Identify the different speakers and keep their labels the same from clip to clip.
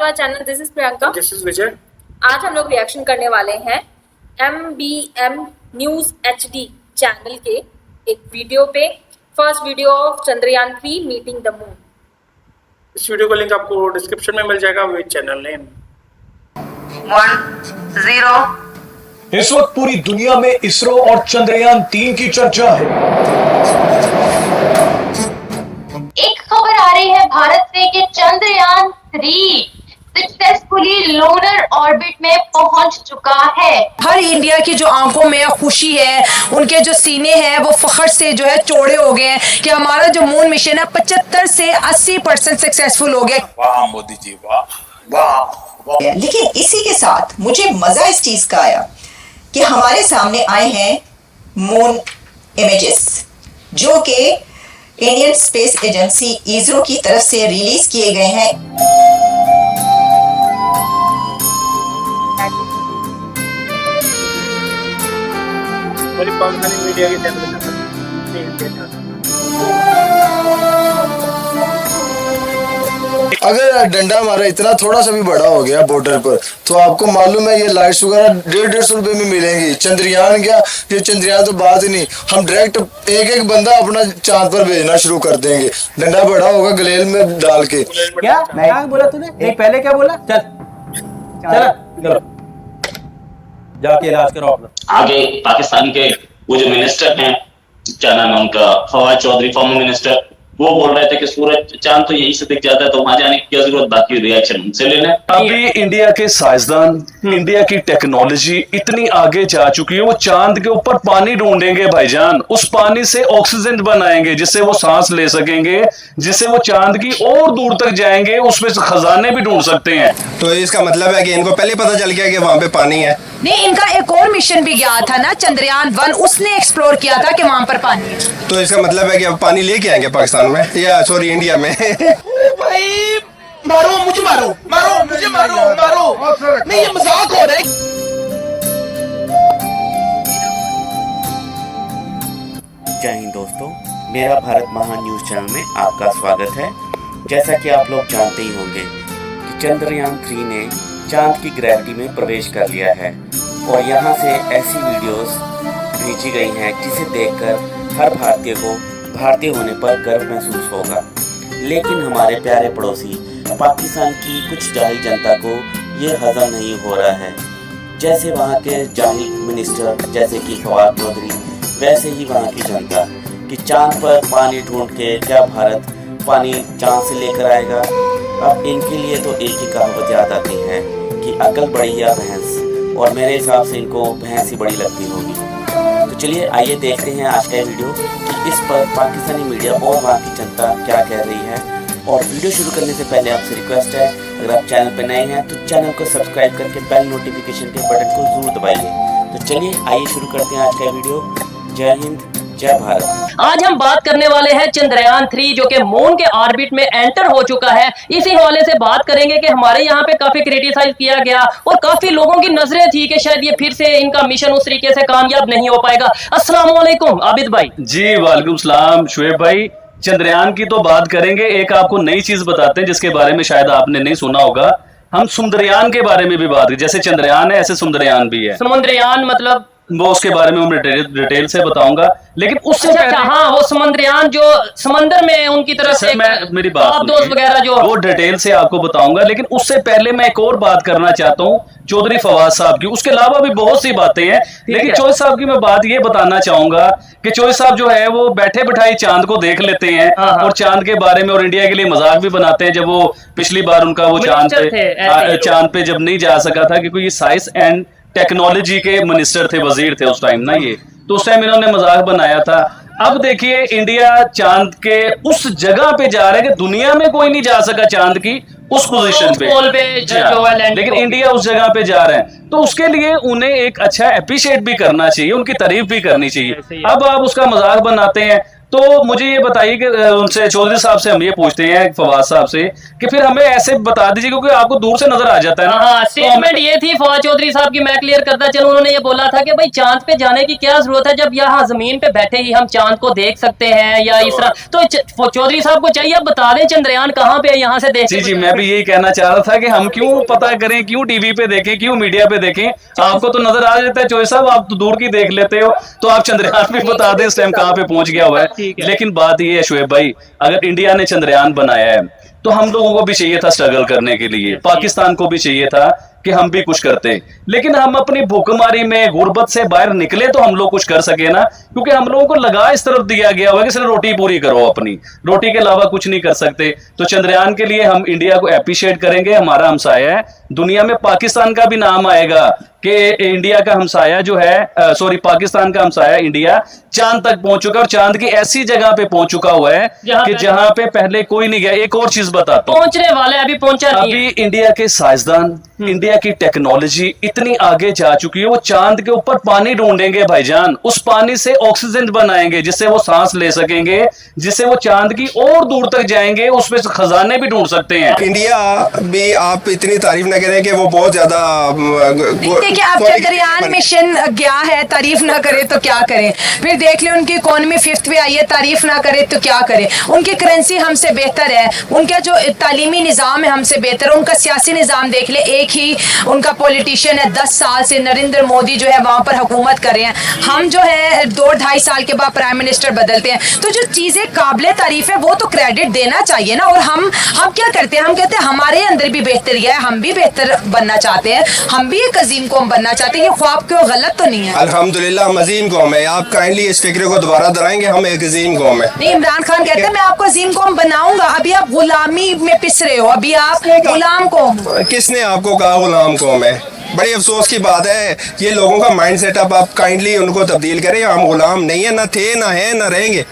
Speaker 1: Our channel, this is Priyanka,
Speaker 2: this is Vijay.
Speaker 1: आज हम लोग रिएक्शन करने वाले हैं MBM न्यूज HD चैनल के एक वीडियो पे, first video of Chandrayaan 3 meeting the moon.
Speaker 2: इस वीडियो का लिंक आपको डिस्क्रिप्शन में मिल जाएगा विद चैनल नेम।
Speaker 3: 1 0।
Speaker 4: इस वक्त पूरी दुनिया में इसरो और चंद्रयान 3 की चर्चा है।
Speaker 5: एक खबर आ रही है भारत से कि चंद्रयान 3 सक्सेसफुली लूनर ऑर्बिट में पहुंच चुका है।
Speaker 6: हर इंडिया की जो आंखों में खुशी है, उनके जो सीने हैं वो फखर से जो है चौड़े हो गए हैं कि हमारा जो मून मिशन है 75 से 80% सक्सेसफुल हो गया।
Speaker 7: वाह मोदी जी, वाह वाह।
Speaker 8: लेकिन इसी के साथ मुझे मजा इस चीज का आया कि हमारे सामने आए हैं मून इमेजेस जो कि इंडियन स्पेस एजेंसी इसरो की तरफ से रिलीज किए गए हैं।
Speaker 2: पाकिस्तानी मीडिया के चैनल
Speaker 9: अगर डंडा हमारा इतना थोड़ा सा भी बड़ा हो गया बॉर्डर पर, तो आपको मालूम है ये लाइट्स वगैरह 150-150 रुपए में मिलेंगी। चंद्रयान क्या, ये चंद्रयान तो बात ही नहीं, हम डायरेक्ट एक बंदा अपना चांद पर भेजना शुरू कर देंगे। डंडा बड़ा होगा गलेल में डाल के।
Speaker 10: क्या बोला तूने? एक पहले क्या बोला? चल जाके इलाज करो अपना।
Speaker 11: आगे पाकिस्तान के वो जो मिनिस्टर हैं, क्या नाम है उनका, फवाद चौधरी, फॉर्मर मिनिस्टर, वो बोल रहे थे कि सूरज चांद तो यही से दिख जाता है, तो वहां जाने की क्या जरूरत, बाकी रिएक्शन उनसे लेना।
Speaker 4: अभी इंडिया के साइंसदान, इंडिया की टेक्नोलॉजी इतनी आगे जा चुकी है, वो चांद के ऊपर पानी ढूंढेंगे भाईजान, उस पानी से ऑक्सीजन बनाएंगे जिससे वो सांस ले सकेंगे, जिससे वो चांद की और दूर तक जाएंगे, उसमें खजाने भी ढूंढ सकते हैं।
Speaker 9: तो इसका मतलब है कि इनको पहले पता चल गया कि वहाँ पे पानी है।
Speaker 6: नहीं, इनका एक और मिशन भी गया था ना, चंद्रयान 1, उसने एक्सप्लोर किया था कि वहां पर पानी है।
Speaker 9: तो इसका मतलब है कि अब पानी लेके आएंगे पाकिस्तान में, या सॉरी इंडिया में।
Speaker 7: भाई मारो मुझे, मारो मारो मुझे, मारो मारो, नहीं ये मजाक हो रहा है।
Speaker 12: जय हिंद दोस्तों, मेरा भारत महान न्यूज चैनल में आपका स्वागत है। जैसा कि आप लोग जानते ही होंगे कि चंद्रयान 3 ने चांद की ग्रेविटी में प्रवेश कर लिया है और यहाँ से ऐसी वीडियोस भेजी गई हैं जिसे देखकर हर भारतीय को भारतीय होने पर गर्व महसूस होगा। लेकिन हमारे प्यारे पड़ोसी पाकिस्तान की कुछ जाहिल जनता को ये हजम नहीं हो रहा है। जैसे वहाँ के जाहिल मिनिस्टर जैसे कि फवाद चौधरी, वैसे ही वहाँ की जनता कि चांद पर पानी ढूंढ के क्या भारत पानी चांद से लेकर आएगा। अब इनके लिए तो एक ही कहावत याद आती है कि अकल बड़ी या भैंस, और मेरे हिसाब से इनको भैंस ही बड़ी लगती होगी। तो चलिए आइए देखते हैं आज का वीडियो कि इस पर पाकिस्तानी मीडिया और वहाँ की जनता क्या कह रही है। और वीडियो शुरू करने से पहले आपसे रिक्वेस्ट है, अगर आप चैनल पर नए हैं तो चैनल को सब्सक्राइब करके बेल नोटिफिकेशन के बटन को जरूर दबाइए। तो चलिए आइए शुरू करते हैं आज का वीडियो। जय हिंद, जय भारत।
Speaker 10: आज हम बात करने वाले हैं चंद्रयान 3 जो कि मून के ऑर्बिट में एंटर हो चुका है। इसी हवाले से बात करेंगे कि हमारे यहाँ पे काफी क्रिटिसाइज किया गया और काफी लोगों की नजरें थी कि शायद ये फिर से इनका मिशन उस तरीके से कामयाब नहीं हो पाएगा। अस्सलाम वालेकुम आबिद भाई।
Speaker 4: जी वालेकुम सलाम शुएब भाई। चंद्रयान की तो बात करेंगे, एक आपको नई चीज बताते हैं जिसके बारे में शायद आपने नहीं सुना होगा। हम सुंदरयान के बारे में भी बात करें, जैसे चंद्रयान है ऐसे सुंदरयान भी है।
Speaker 10: समुद्रयान मतलब
Speaker 4: वो उसके बारे में मैं डिटेल से बताऊंगा, लेकिन उससे
Speaker 10: अच्छा, हाँ वो समुद्रयान जो समंदर में उनकी तरफ से
Speaker 4: मेरी बात
Speaker 10: दोस्त वगैरह जो
Speaker 4: वो डिटेल से आपको बताऊंगा। लेकिन उससे पहले मैं एक और बात करना चाहता हूँ चौधरी फवाद साहब की। उसके अलावा भी बहुत सी बातें हैं, लेकिन चौधरी साहब की मैं बात ये बताना चाहूंगा कि चौधरी साहब जो है वो बैठे बिठाए चांद को देख लेते हैं और चांद के बारे में और इंडिया के लिए मजाक भी बनाते हैं। जब वो पिछली बार उनका वो चांद पे जब नहीं जा सका था, क्योंकि ये साइंस एंड टेक्नोलॉजी के मिनिस्टर थे, वजीर थे उस टाइम ना, ये तो उस टाइम इन्होंने मजाक बनाया था। अब देखिए इंडिया चांद के उस जगह पे जा रहा है कि दुनिया में कोई नहीं जा सका चांद की उस पोजीशन पे, लेकिन इंडिया उस जगह पे जा रहा है, तो उसके लिए उन्हें एक अच्छा अप्रिशिएट भी करना चाहिए, उनकी तारीफ भी करनी चाहिए। अब आप उसका मजाक बनाते हैं, तो मुझे ये बताइए कि उनसे चौधरी साहब से हम ये पूछते हैं फवाद साहब से कि फिर हमें ऐसे बता दीजिए, क्योंकि आपको दूर से नजर आ जाता है ना।
Speaker 10: हाँ, स्टेटमेंट ये थी फवाद चौधरी साहब की, मैं क्लियर करता चलूं। उन्होंने ये बोला था कि भाई चांद पे जाने की क्या जरूरत है जब यहाँ जमीन पे बैठे ही हम चांद को देख सकते हैं, या इस तरह। तो चौधरी साहब को चाहिए बता दें चंद्रयान कहाँ पे है, यहाँ से देख।
Speaker 4: जी, मैं भी यही कहना चाह रहा था कि हम क्यों पता करें, क्यों टीवी पे देखें, क्यों मीडिया पे देखें। आपको तो नजर आ जाता है चौधरी साहब, आप तो दूर की देख लेते हो, तो आप चंद्रयान भी बता दें इस टाइम कहाँ पे पहुंच गया हुआ है। लेकिन बात ये है शुएब भाई, अगर इंडिया ने चंद्रयान बनाया है तो हम लोगों को भी चाहिए था स्ट्रगल करने के लिए, पाकिस्तान को भी चाहिए था कि हम भी कुछ करते। लेकिन हम अपनी भूखमरी में गुर्बत से बाहर निकले तो हम लोग कुछ कर सके ना, क्योंकि हम लोगों को लगा इस तरफ दिया गया हुआ कि सिर्फ रोटी पूरी करो, अपनी रोटी के अलावा कुछ नहीं कर सकते। तो चंद्रयान के लिए हम इंडिया को एप्रिशिएट करेंगे, हमारा हमसाया है। दुनिया में पाकिस्तान का भी नाम आएगा कि इंडिया का हमसाया जो है, सॉरी पाकिस्तान का हमसाया इंडिया चांद तक पहुंच चुका, और चांद की ऐसी जगह पे पहुंच चुका हुआ है कि जहां पे पहले कोई नहीं गया। एक और चीज बताता हूं,
Speaker 10: पहुंचने वाले अभी पहुंचा नहीं है।
Speaker 4: अभी इंडिया के साइंसदान, इंडिया की टेक्नोलॉजी इतनी आगे जा चुकी है, वो चांद के ऊपर पानी ढूंढेंगे भाईजान, उस पानी से ऑक्सीजन बनाएंगे जिससे वो सांस ले सकेंगे, जिससे वो चांद की और दूर तक जाएंगे, उसमें खजाने भी ढूंढ सकते हैं।
Speaker 3: इंडिया भी आप इतनी तारीफ ना करें कि वो बहुत ज्यादा।
Speaker 6: देखिए आप चंद्रयान मिशन गया है, तारीफ ना करे तो क्या करें। फिर देख ले उनकी इकोनॉमी 5th पे आई है, तारीफ ना करे तो क्या करें। उनकी करेंसी हमसे बेहतर है, उनका जो तालीमी निज़ाम है हमसे बेहतर है, उनका सियासी निज़ाम देख ले। एक ही उनका पॉलिटिशियन है, 10 साल से नरेंद्र मोदी जो है वहां पर हुकूमत कर रहे हैं। हम जो है 2-2.5 साल के बाद प्राइम मिनिस्टर बदलते हैं। तो जो चीजें काबिले तारीफ है वो तो क्रेडिट देना चाहिए ना। और हम क्या करते हैं, हम कहते हैं हमारे अंदर भी बेहतरी है, हम भी बेहतर बनना चाहते हैं, हम भी एक अजीम कौम बनना चाहते हैं। ये ख्वाब क्यों गलत तो नहीं है।
Speaker 3: अल्हम्दुलिल्लाह हम अजीम कौम है। आप काइंडली इस फिक्र को दोबारा दोहराएंगे, हम एक अजीम कौम है।
Speaker 6: नहीं, इमरान खान कहते हैं मैं आपको अजीम कौम बनाऊंगा। अभी आप गुलामी में पिस रहे हो, अभी आप गुलाम कौम।
Speaker 3: किसने आपको कहा गुलाम कौम है? बड़ी अफसोस की बात है, ये लोगों का माइंड सेटअप आप काइंडली उनको तब्दील करें। हम गुलाम नहीं है, ना थे, ना है, ना रहेंगे।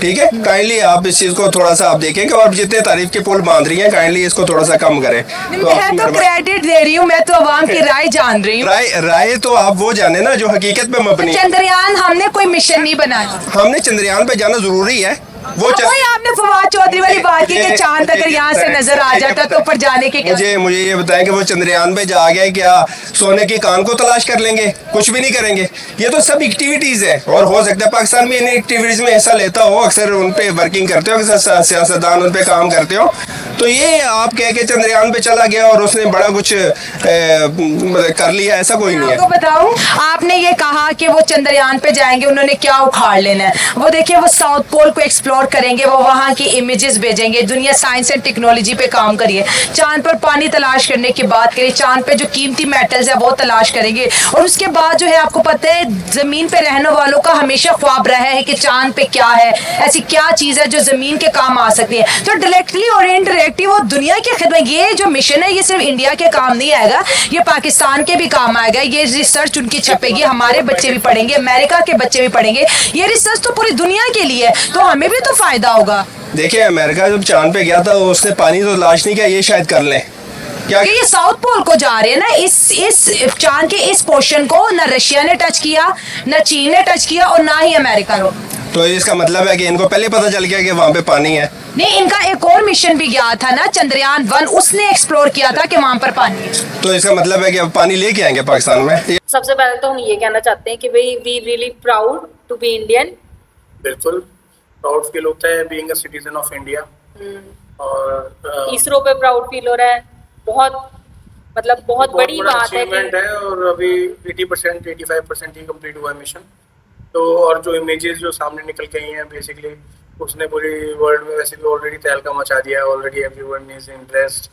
Speaker 3: ठीक है, काइंडली आप इस चीज को थोड़ा सा आप देखेंगे, और जितने तारीफ के पुल बांध रही हैं काइंडली इसको थोड़ा सा कम करें।
Speaker 6: मैं तो क्रेडिट दे रही हूँ, मैं तो अवाम की राय जान रही हूँ।
Speaker 3: राय तो आप वो जाने ना जो हकीकत पे मबनी।
Speaker 6: चंद्रयान हमने कोई मिशन नहीं बनाया,
Speaker 3: हमने चंद्रयान पे जाना जरूरी है। वो
Speaker 6: आपने फवाद चौधरी वाली बात की कि चांद अगर यहाँ से नजर आ जाता तो ऊपर जाने के
Speaker 3: मुझे ये बताएं कि वो चंद्रयान पे जा गए, क्या सोने की कान को तलाश कर लेंगे? कुछ भी नहीं करेंगे। ये तो सब एक्टिविटीज है, और हो सकता है पाकिस्तान भी इन एक्टिविटीज में हिस्सा लेता हो। अक्सर उन पे वर्किंग करते हो, अक्सर सियासतदान उन पे काम करते हो। तो ये आप कह के चंद्रयान पे चला गया और उसने बड़ा कुछ कर लिया, ऐसा कोई नहीं है।
Speaker 6: आपको बताऊं, आपने ये कहा कि वो चंद्रयान पे जाएंगे, उन्होंने क्या उखाड़ लेना है। वो देखिए वो साउथ पोल को एक्सप्लोर करेंगे, वो वहाँ की इमेजेस भेजेंगे। दुनिया साइंस एंड टेक्नोलॉजी पे काम करिए, चांद पर पानी तलाश करने की बात करिए, चांद पे जो कीमती मेटल्स है वो तलाश करेंगे। और उसके बाद जो है आपको पता है जमीन पे रहने वालों का हमेशा ख्वाब रहा है कि चांद पे क्या है, ऐसी क्या चीज है जो जमीन के काम आ सकती है। तो डायरेक्टली और इनडायरेक्टली वो दुनिया की खिदमत, ये जो मिशन है ये सिर्फ इंडिया के काम नहीं आएगा, ये पाकिस्तान के भी काम आएगा। ये रिसर्च उनकी छपेगी, हमारे बच्चे भी पढ़ेंगे, अमेरिका के बच्चे भी पढ़ेंगे। ये रिसर्च तो पूरी दुनिया के लिए है, तो हमें भी तो फायदा होगा।
Speaker 3: देखिए अमेरिका जब चांद पे गया था उसने पानी तो तलाश नहीं किया, ये शायद कर लें क्या?
Speaker 6: ये साउथ पोल को जा रहे हैं ना, इस चांद के इस पोर्शन को ना रशिया ने टच किया, ना चीन ने टच किया, और ना ही अमेरिका ने।
Speaker 3: तो इसका मतलब है कि इनको पहले पता चल गया कि वहाँ पे पानी है।
Speaker 6: नहीं, इनका एक और मिशन भी गया था ना, चंद्रयान 1, उसने एक्सप्लोर किया था कि वहाँ पर पानी है।
Speaker 3: तो इसका मतलब है कि अब पानी लेके आएंगे पाकिस्तान में।
Speaker 1: सबसे पहले तो हम ये कहना चाहते हैं कि भाई we really proud to be Indian.
Speaker 2: बिल्कुल प्राउड फील होता है being a citizen of India. और
Speaker 1: इसरो पे प्राउड फील हो रहा है, बहुत मतलब बहुत बड़ी बात है
Speaker 2: और अभी 80% 85% ही कंप्लीट हुआ है मिशन। तो और जो इमेजेस जो सामने निकल के आई हैं बेसिकली उसने पूरी वर्ल्ड में वैसे भी ऑलरेडी तहलका मचा दिया है। ऑलरेडी एवरीवन इज इंटरेस्ट,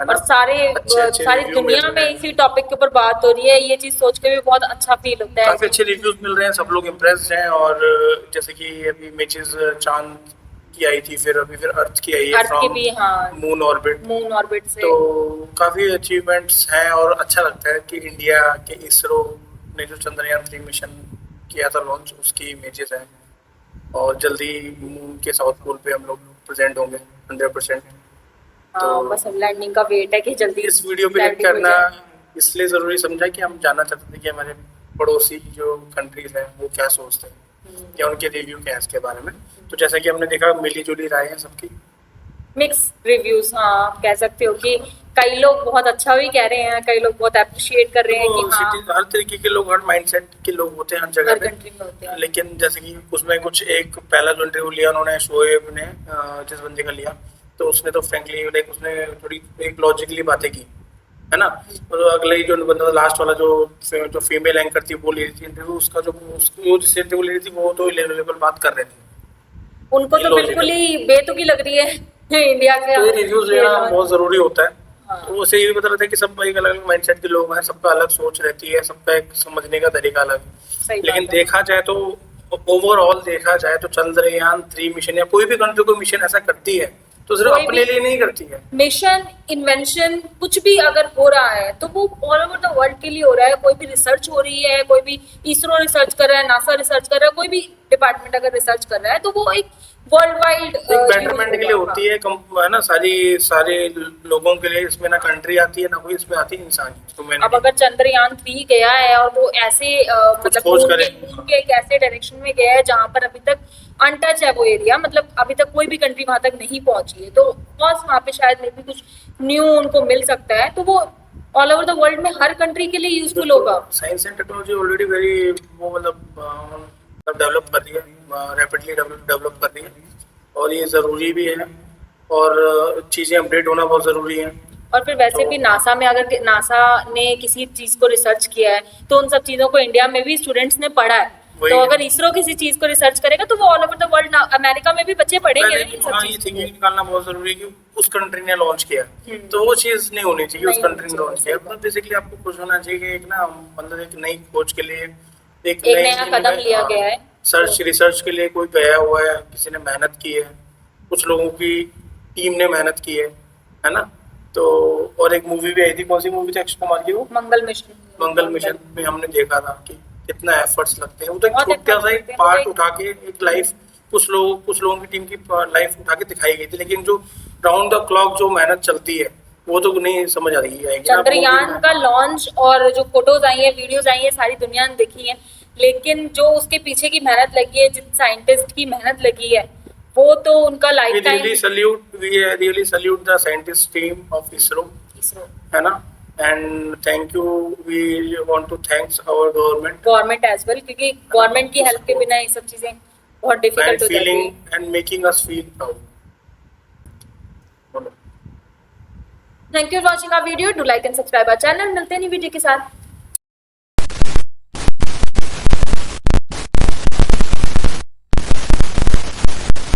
Speaker 1: और सारी दुनिया में इसी टॉपिक के ऊपर बात हो रही है। ये चीज सोच के भी बहुत अच्छा फील होता है,
Speaker 2: काफी अच्छे रिव्यूज मिल रहे हैं, सब लोग इम्प्रेस्ड हैं। और जैसे कि अभी इमेजेस चांद की आई थी, फिर अर्थ की आई है,
Speaker 1: अर्थ की भी, हाँ,
Speaker 2: मून ऑर्बिट से। तो काफी अचीवमेंट्स हैं और अच्छा लगता है कि इंडिया के इसरो ने जो चंद्रयान 3 मिशन किया था लॉन्च, उसकी इमेजेस हैं। और जल्दी मून के साउथ पोल पे हम लोग प्रेजेंट होंगे 100%।
Speaker 1: तो बस लैंडिंग का वेट है कि जल्दी
Speaker 2: इस वीडियो पे लैंड करना इसलिए जरूरी समझा कि हम जानना चाहते थे कि हमारे पड़ोसी जो कंट्रीज हैं वो क्या सोचते हैं। या उनके रिव्यू क्या है इसके बारे में। तो जैसा कि हमने देखा मिली जुली राय है सबकी,
Speaker 1: मिक्स रिव्यूज, हाँ कह सकते हो कि कई लोग बहुत अच्छा भी कह रहे हैं, कई लोग बहुत अप्रिशिएट कर रहे हैं कि हाँ
Speaker 2: हर तरीके के लोग, हर माइंडसेट के लोग होते हैं हर जगह
Speaker 1: हर
Speaker 2: पे।
Speaker 1: कंट्री में होते हैं।
Speaker 2: लेकिन जैसे कि उसमें कुछ एक पहला जो इंटरव्यू लिया उन्होंने शोएब ने, जिस बंदे का लिया, तो उसने तो फ्रेंकली लाइक उसने थोड़ी एक लॉजिकली बातें की, है ना। और अगले ही जो बंदा लास्ट वाला जो फीमेल एंकर थी वो ले रही थी इंटरव्यू, उसका वो जिससे इंटरव्यू ले रही थी वो तो इलेबल बात कर रहे थे,
Speaker 1: उनको तो बिल्कुल ही बेतुकी लग रही है इंडिया के।
Speaker 2: तो ये रिव्यूज लेना बहुत जरूरी होता है। तो उसे ये भी पता रहता है कि सब एक अलग अलग माइंडसेट के लोग हैं, सबका अलग सोच रहती है, सबका एक समझने का तरीका अलग है। लेकिन देखा जाए तो ओवरऑल देखा जाए तो चंद्रयान 3 मिशन या कोई भी कंट्री कोई मिशन ऐसा करती है तो सिर्फ अपने लिए नहीं करती है।
Speaker 1: मिशन, इन्वेंशन कुछ भी अगर हो रहा है तो वो ऑल ओवर द वर्ल्ड के लिए हो रहा है। कोई भी रिसर्च हो रही है, कोई भी इसरो रिसर्च कर रहा है, नासा रिसर्च कर रहा है, कोई भी डिपार्टमेंट अगर रिसर्च कर रहा है तो वो एक वर्ल्ड वाइड
Speaker 2: बेटरमेंट के लिए होती है ना, सारे लोगों के लिए। इसमें ना कंट्री आती है ना कोई इसमें आती है इंसान।
Speaker 1: अब अगर चंद्रयान 3 गया है और वो ऐसे मतलब
Speaker 2: खोज करे
Speaker 1: मून के एक ऐसे डायरेक्शन में गया है जहाँ पर अभी तक अनटच है वो एरिया, मतलब अभी तक कोई भी कंट्री वहां तक नहीं पहुंची है, तो बस वहाँ पे शायद में भी कुछ न्यू उनको मिल सकता है, तो वो ऑल ओवर द वर्ल्ड में हर कंट्री के लिए यूजफुल होगा।
Speaker 2: Science and technology already very वो मतलब डेवलप कर रही है, रैपिडली डेवलप कर रही है, और ये ज़रूरी भी है, और चीज़ें अपडेट होना बहुत ज़रूरी है।
Speaker 1: और फिर वैसे भी नासा में अगर नासा ने किसी चीज़ को रिसर्च किया है तो उन सब चीज़ों को इंडिया में भी स्टूडेंट्स ने पढ़ा है, तो अगर इसरो किसी चीज़ को रिसर्च करेगा तो वो all over the world, America में भी बच्चे पढ़ेंगे।
Speaker 2: हाँ, ये थिंकिंग निकालना बहुत ज़रूरी है कि उस कंट्री ने लॉन्च किया, तो वो चीज़ नहीं होनी चाहिए उस कंट्री ने लॉन्च किया। मतलब बेसिकली आपको खुश होना चाहिए कि एक ना मतलब एक नई खोज के लिए एक
Speaker 1: नया कदम लिया गया है।
Speaker 2: रिसर्च के लिए कोई गया हुआ है, किसी ने मेहनत की है, कुछ लोगों की टीम ने मेहनत की है ना। तो और एक मूवी भी आई थी, कौन सी मूवी थी अक्षय कुमार की, वो मंगल मिशन में हमने देखा था कि कितना एफर्ट्स लगते हैं। वो तो एक छोटा सा एक पार्ट उठा के एक लाइफ कुछ लोगों की टीम की लाइफ उठा के दिखाई गई थी, लेकिन जो राउंड द क्लॉक जो मेहनत चलती है वो तो नहीं समझ आ रही है।
Speaker 1: चंद्रयान का लॉन्च और जो फोटोज आई है, वीडियोज आई है, सारी दुनिया ने देखी है, लेकिन जो उसके पीछे की मेहनत लगी है, जिन साइंटिस्ट की मेहनत लगी है, वो तो उनका life time.
Speaker 2: We really salute the scientist team of ISRO, है ना, and thank you. We want to thanks our government
Speaker 1: as well, क्योंकि गवर्नमेंट की हेल्प के बिना ये सब चीजें बहुत डिफिकल्ट हो जाती है।
Speaker 2: and making us feel proud.
Speaker 1: Thank you for watching our video. Do like and subscribe our channel. मिलते हैं नई वीडियो के साथ।